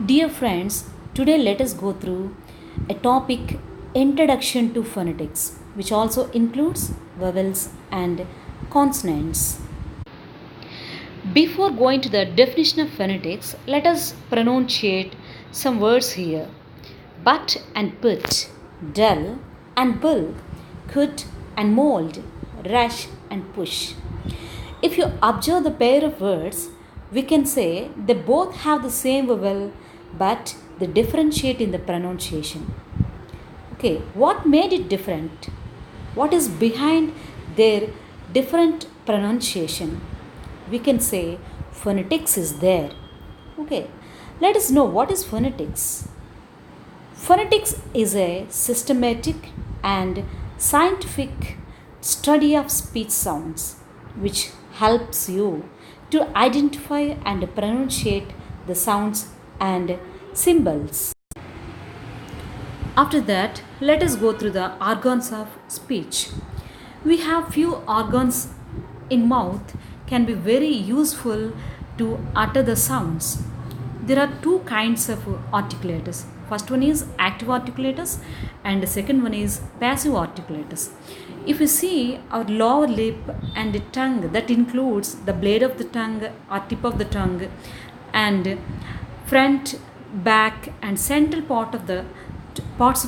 Dear friends, today let us go through a topic Introduction to Phonetics, which also includes vowels and consonants. Before going to the definition of phonetics, let us pronunciate some words here. But and put, dull and bull, could and mold, rush and push. If you observe the pair of words, we can say they both have the same vowel but they differentiate in the pronunciation. Okay, what made it different? What is behind their different pronunciation? We can say phonetics is there. Okay, let us know what is phonetics. Phonetics is a systematic and scientific study of speech sounds which helps you to identify and pronunciate the sounds and symbols. After that, let us go through the organs of speech. We have few organs in mouth can be very useful to utter the sounds. There are two kinds of articulators. First one is active articulators and the second one is passive articulators. If you see our lower lip and the tongue, that includes the blade of the tongue or tip of the tongue and front, back and central parts of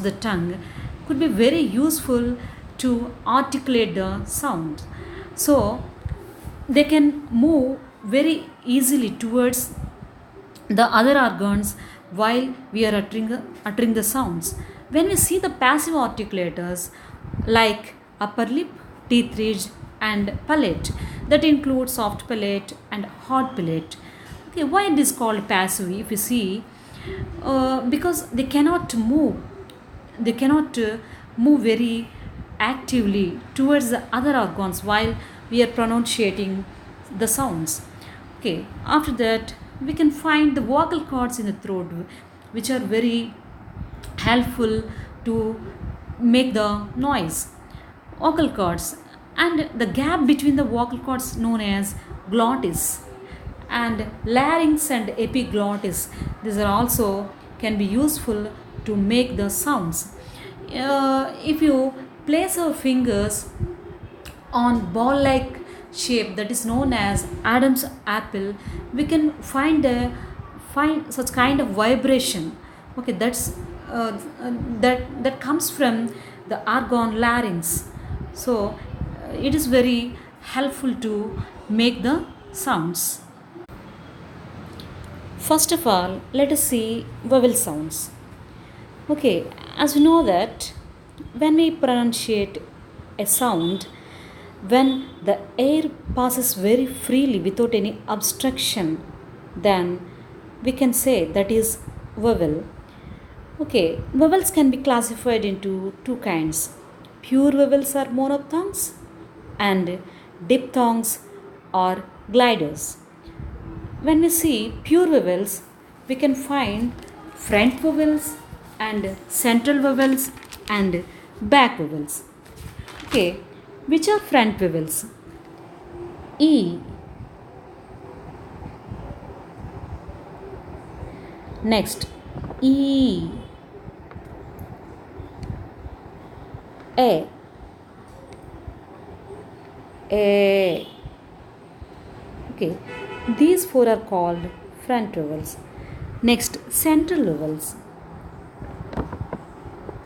the tongue could be very useful to articulate the sound. So they can move very easily towards the other organs while we are uttering the sounds. When we see the passive articulators like upper lip, teeth ridge, and palate, that includes soft palate and hard palate. Okay, why it is called passive? If you see, because they cannot move very actively towards the other organs while we are pronunciating the sounds. Okay, after that we can find the vocal cords in the throat which are very helpful to make the noise. Vocal cords and the gap between the vocal cords known as glottis and larynx and epiglottis, these are also can be useful to make the sounds. If you place our fingers on ball like shape that is known as Adam's apple, we can find such kind of vibration. Okay, that comes from the organ larynx. So it is very helpful to make the sounds. First of all, let us see vowel sounds. Okay, as we know that when we pronunciate a sound, when the air passes very freely without any obstruction, then we can say that is vowel. Okay, vowels can be classified into two kinds. Pure vowels are monophthongs and diphthongs or gliders. When we see pure vowels, we can find front vowels and central vowels and back vowels. Okay, which are front vowels? E. Next, E. A. A. Okay, these four are called front vowels. Next, central vowels.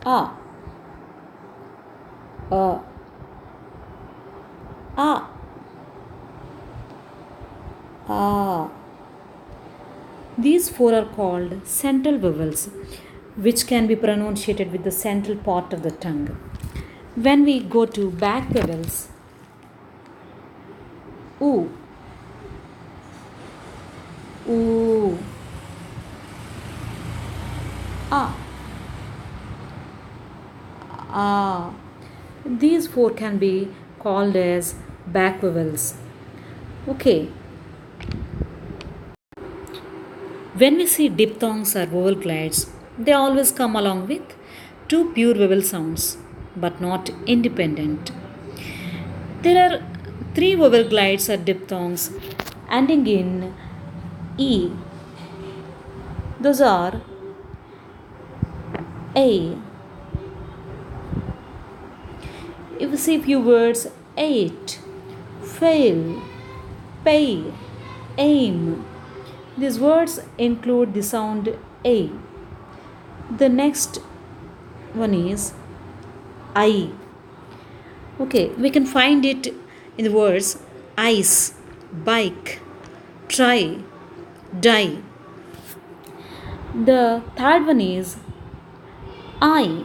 A. A. A. A. These four are called central vowels, which can be pronunciated with the central part of the tongue. When we go to back vowels, oo, oo, ah, ah. These four can be called as back vowels. Okay. When we see diphthongs or vowel glides, they always come along with two pure vowel sounds, but not independent. There are three vowel glides or diphthongs ending in E. Those are A. If you see few words, eight, fail, pay, aim. These words include the sound A. The next one is I. Okay, we can find it in the words ice, bike, try, die. The third one is I,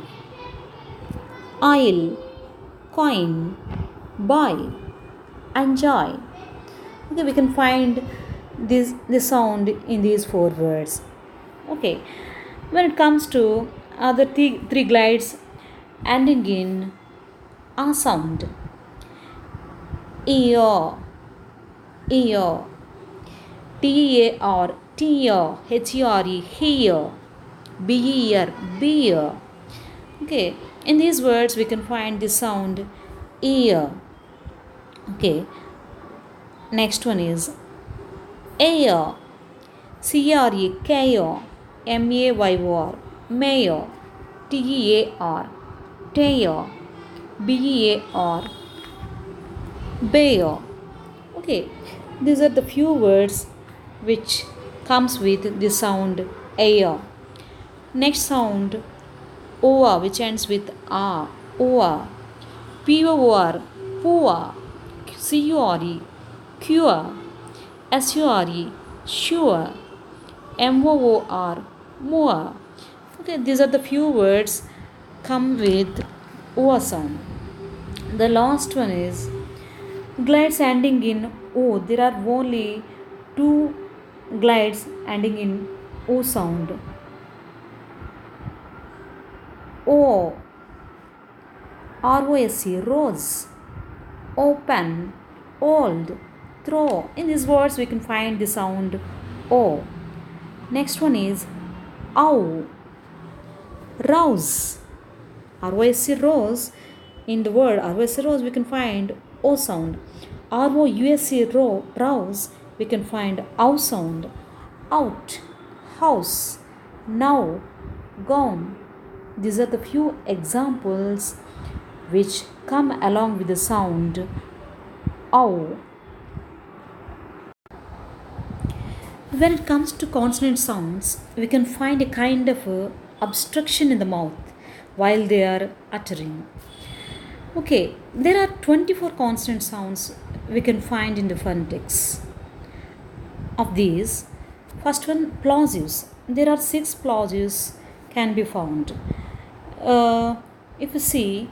aisle, coin, buy, enjoy. Okay, we can find this sound in these four words. Okay, when it comes to other three glides ending in a sound, ear, ear, tear, tear, here, here, beer, beer. Okay, in these words we can find the sound ear. Okay, next one is air, CRE, care, MAYOR, mayor, TEAR, tear, BEAR, bear. Okay, these are the few words which comes with the sound air. Next sound OA, which ends with A, OA, POR, poor, CURE, cure, SURE, sure, MOOR, more. Okay, these are the few words come with OA sound. The last one is glides ending in O. There are only two glides ending in O sound. O, ROSE, rose, open, old, throw. In these words we can find the sound O. Next one is ow, rouse, ROSE, rose. In the word ROSE, rose we can find O sound. ROUSE, rouse, we can find ow sound. Out, house, now, gone. These are the few examples which come along with the sound ow. When it comes to consonant sounds, we can find a kind of obstruction in the mouth while they are uttering. Okay, there are 24 consonant sounds we can find in the phonetics. Of these, first one, plosives. There are 6 plosives can be found. If you see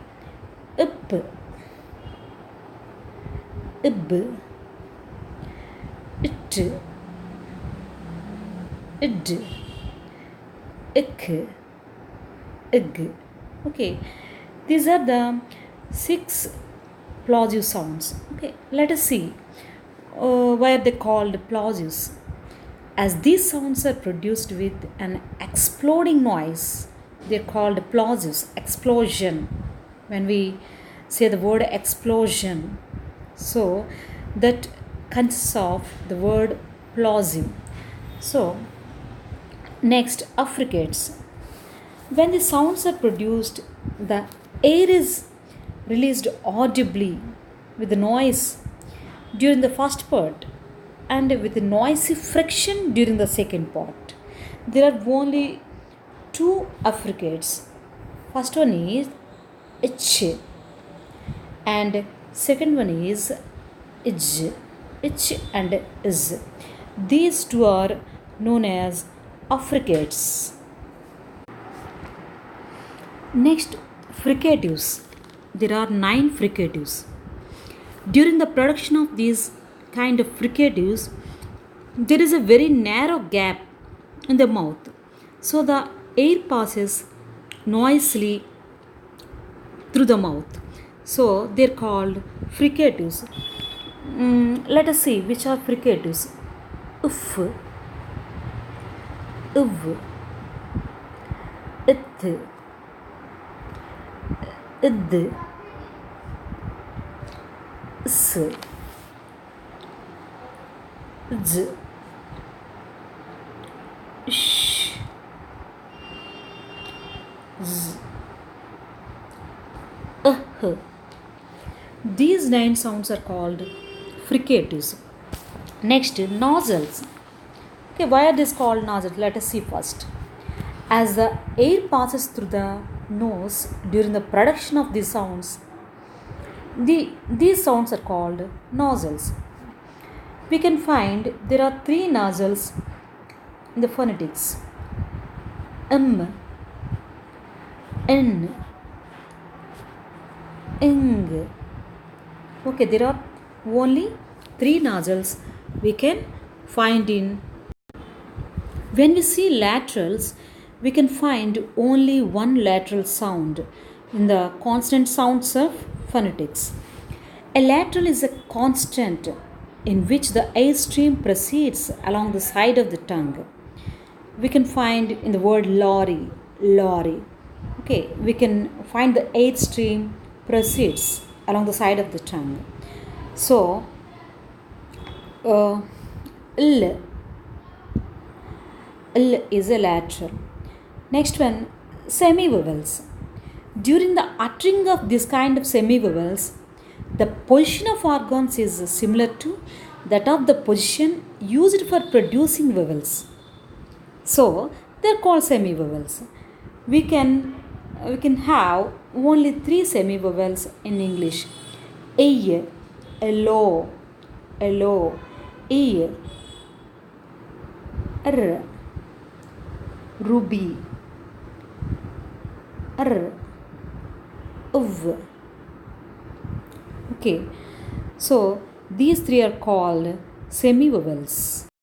up, ib, it, id, ik, ig. Okay, these are the 6 plosive sounds. Okay, let us see why are they called plosives. As these sounds are produced with an exploding noise, they are called plosives. Explosion. When we say the word explosion, so that consists of the word plosive. So next, affricates. When the sounds are produced, the air is released audibly with the noise during the first part and with the noisy friction during the second part. There are only 2 affricates. First one is itch and second one is idge. Itch and is. These 2 are known as affricates. Next, fricatives. There are 9 fricatives. During the production of these kind of fricatives, there is a very narrow gap in the mouth, so the air passes noisily through the mouth. So they are called fricatives. Let us see which are fricatives. Uff, uv, ith, id, s, z, sh, h. These 9 sounds are called fricatives. Next, nasals. Okay, why are these called nasals? Let us see first. As the air passes through the nose during the production of these sounds, these sounds are called nasals. We can find there are 3 nasals in the phonetics: m, n, ing. Okay, there are only 3 nasals we can find in. When we see laterals, we can find only one lateral sound in the consonant sounds of phonetics. A lateral is a constant in which the air stream proceeds along the side of the tongue. We can find in the word lorry, lorry. Okay, we can find the air stream proceeds along the side of the tongue. So, l is a lateral. Next one, semivowels. During the uttering of this kind of semivowels, the position of organs is similar to that of the position used for producing vowels. So, they are called semivowels. We can have only 3 semivowels in English: a, lo, e, r, ruby, r, uv. Okay, so these 3 are called semivowels.